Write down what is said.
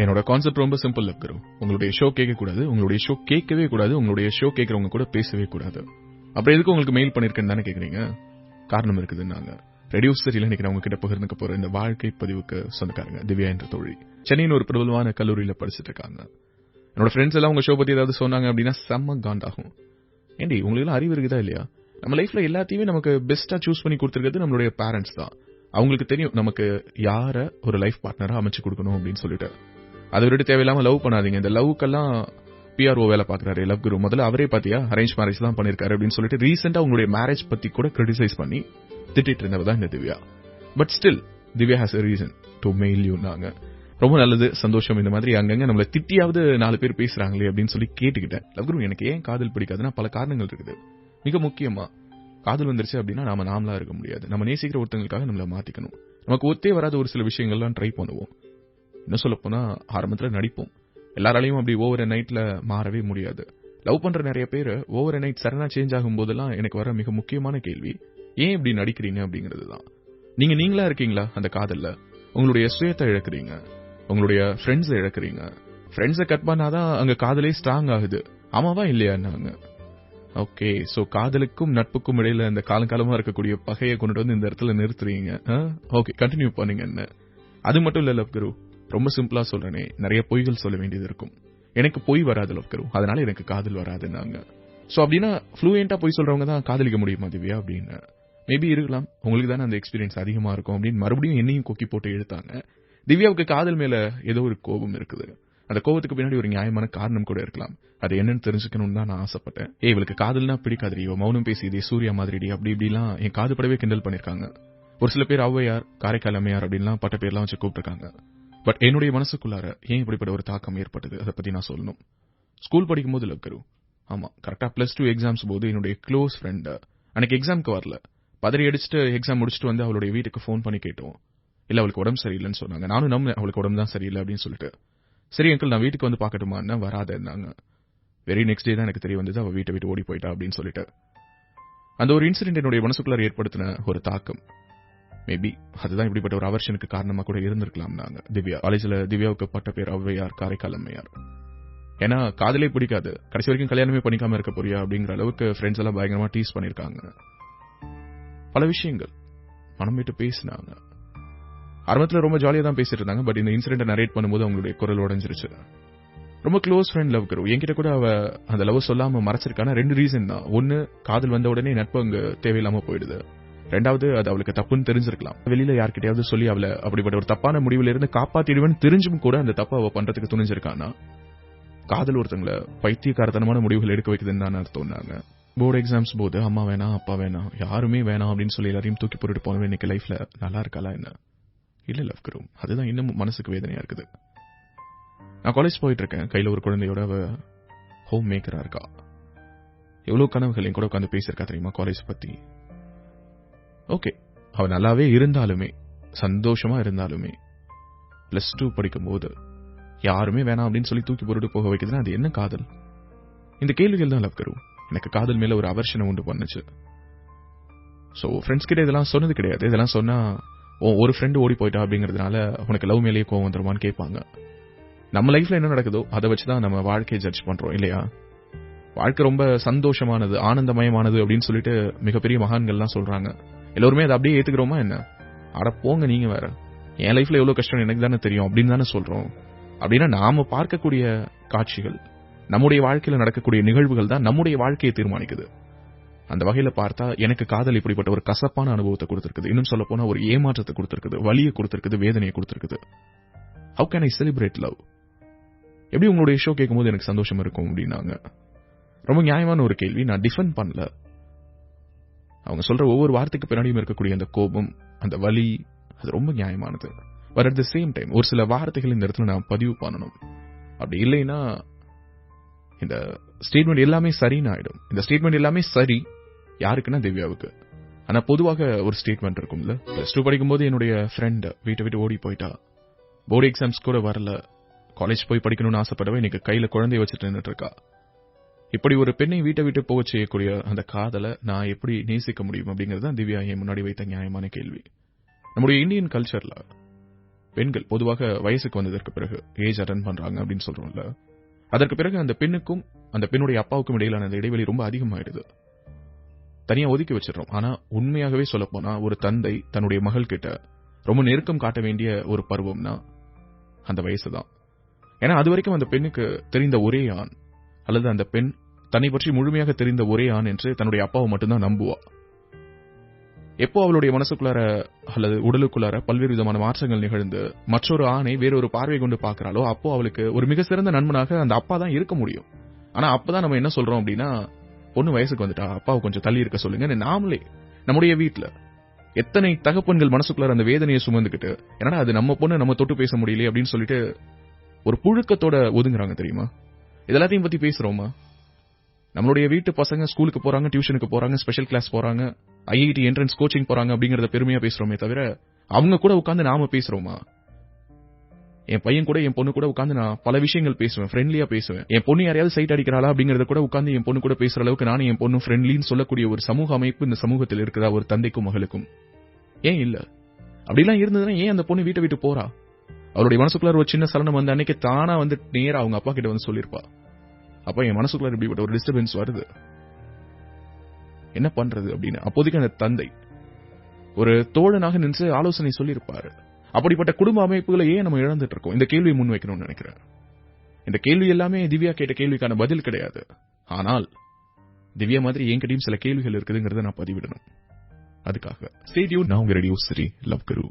என்னோட கான்செப்ட் ரொம்ப சிம்பிள் இருக்கு. உங்களுடைய ஷோ கேட்கக்கூடாது, உங்களுடைய ஷோ கேட்கவே கூடாது, உங்களுடைய ஷோ கேட்கறவங்க கூட பேசவே கூடாது. அப்புறம் எதுக்கு உங்களுக்கு மெயில் பண்ணிருக்கேன்னு தானே கேக்குறீங்க? காரணம் இருக்குதுன்னாங்க. ரேடியோ ஸ்டேஷன்ல இன்னைக்கு நான் உங்ககிட்ட பகிர்ந்துக்க போற இந்த வாழ்க்கை பதிவுக்கு சொந்தக்காரங்க திவ்யா என்ற தோழி சென்னையின் ஒரு பிரபலமான கல்லூரியில படிச்சுட்டு இருக்காங்க. என்னோட ஃப்ரெண்ட்ஸ் எல்லாம் உங்க ஷோ பத்தி ஏதாவது சொன்னாங்க அப்படின்னா செம்ம காண்டாகும். ஏண்டி உங்களுக்கு எல்லாம் அறிவு இருக்குதா இல்லையா? நம்ம லைஃப்ல எல்லாத்தையுமே நமக்கு பெஸ்டா சூஸ் பண்ணி கொடுத்துருக்கிறது நம்மளுடைய பேரண்ட்ஸ் தான். அவங்களுக்கு தெரியும் நமக்கு யார ஒரு லைஃப் பார்ட்னரா அமைச்சு கொடுக்கணும் அப்படின்னு சொல்லிட்டு. அதை விட்டு தேவையில்லாம லவ் பண்ணாதீங்க. இந்த லவ்க்கெல்லாம் பிஆர்ஓ வேலை பாக்குறாரு லவ் குரு. முதல்ல அவரே பாத்தியா அரேஞ்ச் மேரேஜ் தான் பண்ணிருக்காரு அப்படின்னு சொல்லிட்டு ரீசெண்டா உங்களுடைய மேரேஜ் பத்தி கூட கிரிட்டிசைஸ் பண்ணி திட்டிட்டு இருந்தவதான் இந்த Divya. But still Divya has a reason to mail you. நாங்க ரொம்ப நல்லது, சந்தோஷம். இந்த மாதிரி அங்கங்க நம்மள திட்டியாவது 4 பேர் பேசுறாங்களே அப்படின்னு சொல்லி கேட்டுக்கிட்டேன். லவ் குரு எனக்கு ஏன் காதல் பிடிக்காதுன்னா பல காரணங்கள் இருக்குது. மிக முக்கியமா காதல் வந்துருச்சு அப்படின்னா நாமளா இருக்க முடியாது. நம்ம நேசிக்கிற ஒருத்தங்களுக்காக நம்மள மாத்திக்கணும். நமக்கு ஒத்தே வராத ஒரு சில விஷயங்கள்லாம் ட்ரை பண்ணுவோம். இன்னும் சொல்ல போனா ஆரம்பத்துல நடிப்போம். எல்லாராலையும் அப்படி ஓவர் நைட்ல மாறவே முடியாது. லவ் பண்ற நிறைய பேர் ஓவர் நைட் சடனா சேஞ்ச் ஆகும் போதெல்லாம் எனக்கு வர மிக முக்கியமான கேள்வி, ஏன் இப்படி நடிக்கிறீங்க அப்படிங்கிறது தான். நீங்களா இருக்கீங்களா அந்த காதல்ல? உங்களுடைய சுயத்தை இழக்கிறீங்க, உங்களுடைய ஃப்ரெண்ட்ஸை இழக்கிறீங்க. ஃப்ரெண்ட்ஸை கட் பண்ணாதான் அங்க காதலே ஸ்ட்ராங் ஆகுது. ஆமாவா இல்லையான்னாங்க. ஓகே, சோ காதலுக்கும் நட்புக்கும் இடையில இந்த காலங்காலமா இருக்கக்கூடிய பகையை கொண்டுட்டு வந்து இந்த இடத்துல நிறுத்துறீங்க. ஓகே, கண்டினியூ பண்ணுங்க. என்ன அது மட்டும் இல்ல லவ் குரு, ரொம்ப சிம்பிளா சொல்றேனே, நிறைய பொய்கள் சொல்ல வேண்டியது இருக்கும். எனக்கு பொய் வராது லவ் குரு, அதனால எனக்கு காதல் வராதுன்னாங்க. சோ அப்படின்னா ஃப்ளூயண்டா பொய் சொல்றவங்க தான் காதலிக்க முடியுமா திவ்யா அப்படின்னு மேபி இருக்கலாம். உங்களுக்கு தானே அந்த எக்ஸ்பீரியன்ஸ் அதிகமா இருக்கும் அப்படின்னு மறுபடியும் என்னையும் கொக்கி போட்டு இழுத்தாங்க. திவ்யாவுக்கு காதல் மேல ஏதோ ஒரு கோபம் இருக்குது. அந்த கோபத்துக்கு பின்னாடி ஒரு நியாயமான காரணம் கூட இருக்கலாம். அது என்னன்னு தெரிஞ்சுக்கணும்னு தான் நான் ஆசைப்பட்டேன். இவளுக்கு காதல்னா பிடிக்காதடி, மௌனம் பேசியதே சூர்யா மாதிரிடி அப்படி இப்படிலாம் என் காது படவே கிண்டல் பண்ணிருக்காங்க. ஒரு சில பேர் ஔவையார், காரைக்கால் அம்மையார் அப்படின்லாம் பட்ட பேர்லாம் வச்சு கூப்பிட்டுருக்காங்க. பட் என்னுடைய மனசுக்குள்ளார ஏன் இப்படிப்பட்ட ஒரு தாக்கம் ஏற்பட்டது அதை பத்தி நான் சொல்லணும். ஸ்கூல் படிக்கும் போது லவ் குரு, ஆமா கரெக்டா +2 எக்ஸாம்ஸ் போது என்னுடைய க்ளோஸ் ஃப்ரெண்ட் அன்னைக்கு எக்ஸாம்க்கு வரல. பதறி அடிச்சுட்டு எக்ஸாம் முடிச்சுட்டு வந்து அவளுடைய வீட்டுக்கு ஃபோன் பண்ணி கேட்டோம். இல்ல அவளுக்கு உடம்பு சரியில்லைன்னு சொன்னாங்க. நானும் நம்ம அவளுக்கு உடம்பு தான் சரியில்லை அப்படின்னு சொல்லிட்டு, சரி அங்கிள் நான் வீட்டுக்கு வந்து பாக்கட்டுமா வராதுன்னாங்க. வெரி நெக்ஸ்ட் டே தான் எனக்கு தெரிய வந்தது அவ வீட்டை விட்டு ஓடி போயிட்டா அப்படின்னு சொல்லிட்டு. அந்த ஒரு இன்சிடென்ட் என்னுடைய மனசுக்குள்ளார ஏற்படுத்தின ஒரு தாக்கம். மேபி அதுதான் இப்படிப்பட்ட ஒரு அவர்ஷனுக்கு காரணமா கூட இருந்திருக்கலாம். நாங்க திவ்யா காலேஜ்ல திவ்யாவுக்கு பட்ட பேர் ஔவையார், காரைக்கால் அம்மையார். ஏன்னா காதலே பிடிக்காது, கடைசி வரைக்கும் கல்யாணமே பண்ணிக்காம இருக்க போறியா அப்படிங்கிற அளவுக்கு ஃப்ரெண்ட்ஸ் எல்லாம் பயங்கரமா டீஸ் பண்ணிருக்காங்க. பல விஷயங்கள் மனம் விட்டு பேசினாங்க. ஆரம்பத்துல ரொம்ப ஜாலியா தான் பேசிட்டு இருந்தாங்க. பட் இந்த இன்சிடென்ட் நரேட் பண்ணும்போது அவங்களுடைய குரல் உடைஞ்சிருச்சு. ரொம்ப க்ளோஸ் ஃப்ரெண்ட் லவ் குரு. என்கிட்ட கூட அவ அந்த லவ் சொல்லாம மறைச்சிருக்கான 2 ரீசன் தான். ஒன்னு, காதல் வந்த உடனே நட்பு அங்க தேவையில்லாம போயிடுது. ரெண்டாவது, அது அவளுக்கு தப்புன்னு தெரிஞ்சிருக்கலாம். வெளியில யார்கிட்டயாவது சொல்லி அவளை அப்படிப்பட்ட ஒரு தப்பான முடிவுல இருந்து காப்பாத்திடுவேன் தெரிஞ்சும் கூட அந்த தப்ப அவ பண்றதுக்கு துணிஞ்சிருக்கானா, காதல் ஒருத்தங்களை பைத்தியக்காரத்தனமான முடிவுகள் எடுக்க வைக்குதுன்னு தான் தோணுனாங்க. போர்டு எக்ஸாம்ஸ் போது அம்மா வேணாம், அப்பா வேணாம், யாருமே வேணாம் அப்படின்னு சொல்லி எல்லாரையும் தூக்கி போட்டுட்டு போனவே இன்னைக்கு லைஃப்ல நல்லா இருக்காளா என்ன? இல்ல லவ் குரு, அதுதான் இன்னும் மனசுக்கு வேதனையா இருக்குது. நான் காலேஜ் போயிட்டு இருக்கேன். கையில ஒரு குழந்தையோட அவ ஹோம் மேக்கரா இருக்கா. எவ்வளவு கனவுகள் என் கூட உட்காந்து பேசியிருக்கா தெரியுமா காலேஜ் பத்தி. ஓகே, அவ நல்லாவே இருந்தாலுமே, சந்தோஷமா இருந்தாலுமே, +2 படிக்கும் போது யாருமே வேணாம் அப்படின்னு சொல்லி தூக்கி போட்டுட்டு போக வைக்குதுன்னா அது என்ன காதல்? இந்த கேள்விகள் தான் லவ் குரு எனக்கு காதல் மேல ஒரு அவர்ஷனை உண்டு பண்ணுச்சு. சோ ஃப்ரெண்ட்ஸ் கிட்ட இதெல்லாம் சொன்னது கிடையாது. இதெல்லாம் சொன்னா ஒரு ஃப்ரெண்ட் ஓடி போயிட்டா அப்படிங்கறதுனால உனக்கு லவ் மேலேயே கோவம் வந்துருமான்னு கேட்பாங்க. நம்ம லைஃப்ல என்ன நடக்குதோ அதை வச்சுதான் நம்ம வாழ்க்கையை ஜட்ஜ் பண்றோம் இல்லையா? வாழ்க்கை ரொம்ப சந்தோஷமானது, ஆனந்தமயமானது அப்படின்னு சொல்லிட்டு மிகப்பெரிய மகான்கள்லாம் சொல்றாங்க. எல்லாருமே அதை அப்படியே ஏத்துக்கிறோமா என்ன? அட போங்க நீங்க வேற, என் லைஃப்ல எவ்வளவு கஷ்டம் எனக்கு தானே தெரியும் அப்படின்னு தானே சொல்றோம். அப்படின்னா நாம பார்க்கக்கூடிய காட்சிகள், நம்முடைய வாழ்க்கையில நடக்கக்கூடிய நிகழ்வுகள் தான் நம்முடைய வாழ்க்கையை தீர்மானிக்குது. அந்த வகையில பார்த்தா எனக்கு காதல் இப்படிப்பட்ட ஒரு கசப்பான அனுபவத்தை கொடுத்திருக்குது. இன்னும் சொல்ல போனா ஒரு ஏமாற்றத்தை கொடுத்திருக்குது, வலியை கொடுத்திருக்குது, வேதனையை கொடுத்திருக்குது. How can I celebrate love? எப்படி உங்களுடைய ஷோ கேட்கும்போது எனக்கு சந்தோஷம் இருக்கும் அப்படின்னாங்க. ரொம்ப நியாயமான ஒரு கேள்வி. நான் டிஃபெண்ட் பண்ணல. அவங்க சொல்ற ஒவ்வொரு வார்த்தைக்கு பின்னாடியும் இருக்கக்கூடிய அந்த கோபம், அந்த வலி, அது ரொம்ப நியாயமானது. But at the same time ஒரு சில வார்த்தைகள் இந்த இடத்துல நான் பதிவு பண்ணணும். அப்படி இல்லைன்னா இந்த ஸ்டேட்மெண்ட் எல்லாமே சரின்னு ஆயிடும். இந்த ஸ்டேட்மெண்ட் எல்லாமே சரி யாருக்குன்னா திவ்யாவுக்கு. ஆனா பொதுவாக ஒரு ஸ்டேட்மெண்ட் இருக்கும்ல. +2 படிக்கும்போது என்னுடைய ஃப்ரெண்ட் வீட்டை விட்டு ஓடி போயிட்டா. போர்டு எக்ஸாம்ஸ் கூட வரல. காலேஜ் போய் படிக்கணும்னு ஆசைப்படவே இன்னைக்கு கையில குழந்தைய வச்சுட்டு நின்னுட்டு இருக்கா. இப்படி ஒரு பெண்ணை வீட்டை விட்டு போக செய்யக்கூடிய அந்த காதலை நான் எப்படி நேசிக்க முடியும் அப்படிங்கிறது தான் திவ்யா என் முன்னாடி வைத்த நியாயமான கேள்வி. நம்முடைய இந்தியன் கல்ச்சர்ல பெண்கள் பொதுவாக வயசுக்கு வந்ததற்கு பிறகு ஏஜ் அட்டன் பண்றாங்க அப்படின்னு சொல்றோம்ல, அதற்கு பிறகு அந்த பெண்ணுக்கும் அந்த பெண்ணுடைய அப்பாவுக்கும் இடையிலான அந்த இடைவெளி ரொம்ப அதிகமாயிடுது. தனியா ஒதுக்கி வச்சிடறோம். ஆனா உண்மையாகவே சொல்லப்போனா ஒரு தந்தை தன்னுடைய மகள் கிட்ட ரொம்ப நெருக்கம் காட்ட வேண்டிய ஒரு பருவம்னா அந்த வயசுதான். ஏன்னா அது வரைக்கும் அந்த பெண்ணுக்கு தெரிந்த ஒரே ஆண் அல்லது அந்த பெண் தன்னை பற்றி முழுமையாக தெரிந்த ஒரே ஆண் என்று தன்னுடைய அப்பாவை மட்டும்தான் நம்புவா. எப்போ அவளுடைய மனசுக்குள்ளார அல்லது உடலுக்குள்ளார பல்வேறு விதமான மாற்றங்கள் நிகழ்ந்து மற்றொரு ஆணை வேறொரு பார்வை கொண்டு பார்க்கிறாளோ, அப்போ அவளுக்கு ஒரு மிக சிறந்த நண்பனாக அந்த அப்பா தான் இருக்க முடியும். ஆனா அப்பதான் நம்ம என்ன சொல்றோம் அப்படின்னா, பொண்ணு வயசுக்கு வந்துட்டா அப்பாவை கொஞ்சம் தள்ளி இருக்க சொல்லுங்க. நாமளே நம்முடைய வீட்டுல எத்தனை தகப்பன்கள் மனசுக்குள்ளார அந்த வேதனையை சுமந்துக்கிட்டு, ஏன்னா அது நம்ம பொண்ணு நம்ம தொட்டு பேச முடியலையே அப்படின்னு சொல்லிட்டு ஒரு புழுக்கத்தோட ஒதுங்குறாங்க தெரியுமா? இதெல்லாத்தையும் பத்தி பேசுறோமா? நம்மளுடைய வீட்டு பசங்க ஸ்கூலுக்கு போறாங்க, டியூஷனுக்கு போறாங்க, ஸ்பெஷல் கிளாஸ் போறாங்க, ஐஐடி என்ட்ரன்ஸ் கோச்சிங் போறாங்க அப்படிங்கறத பெருமையா பேசுறோமே தவிர, அவங்க கூட உட்கார்ந்து நாம பேசுறோமா? என் பையன் கூட என் பொண்ணு கூட உட்கார்ந்து நான் பல விஷயங்கள் பேசுவேன், ஃப்ரெண்ட்லியா பேசுவேன். என் பொண்ணு யாரையாவது சைட் அடிக்கிறாளா அப்படிங்கறத கூட உட்கார்ந்து என் பொண்ணு கூட பேசுற அளவுக்கு நானும் என் பொண்ணு ஃப்ரெண்ட்லின்னு சொல்லக்கூடிய ஒரு சமூக அமைப்பு இந்த சமூகத்தில் இருக்குதா ஒரு தந்தைக்கும் மகளுக்கும்? ஏன் இல்ல? அப்படிலாம் இருந்ததுன்னா ஏன் அந்த பொண்ணு வீட்டை விட்டு போறா? அவருடைய மனசுக்குள்ள ஒரு சின்ன சலனம் வந்து அன்னைக்கு தானா வந்து நேரா அவங்க அப்பா கிட்ட வந்து சொல்லிருப்பா. அப்ப என் மனசுக்குள்ள இப்படிப்பட்ட ஒரு டிஸ்டர்பன்ஸ் வருது, என்ன பண்றது அப்படின்னு. அப்போதைக்கு அந்த தந்தை ஒரு தோழனாக நின்று ஆலோசனை சொல்லியிருப்பாரு. அப்படிப்பட்ட குடும்ப அமைப்புகளை ஏன் நம்ம இழந்துட்டு இருக்கோம்? இந்த கேள்வியை முன்வைக்கணும்னு நினைக்கிறேன். இந்த கேள்வி எல்லாமே திவ்யா கேட்ட கேள்விக்கான பதில் கிடையாது. ஆனால் திவ்யா மாதிரி என்கிட்டயும் சில கேள்விகள் இருக்குதுங்கிறத நான் பதிவிடணும். அதுக்காக ஸ்டே டியூன். நான் உங்க ரேடியோ சிட்டி லவ் குரு.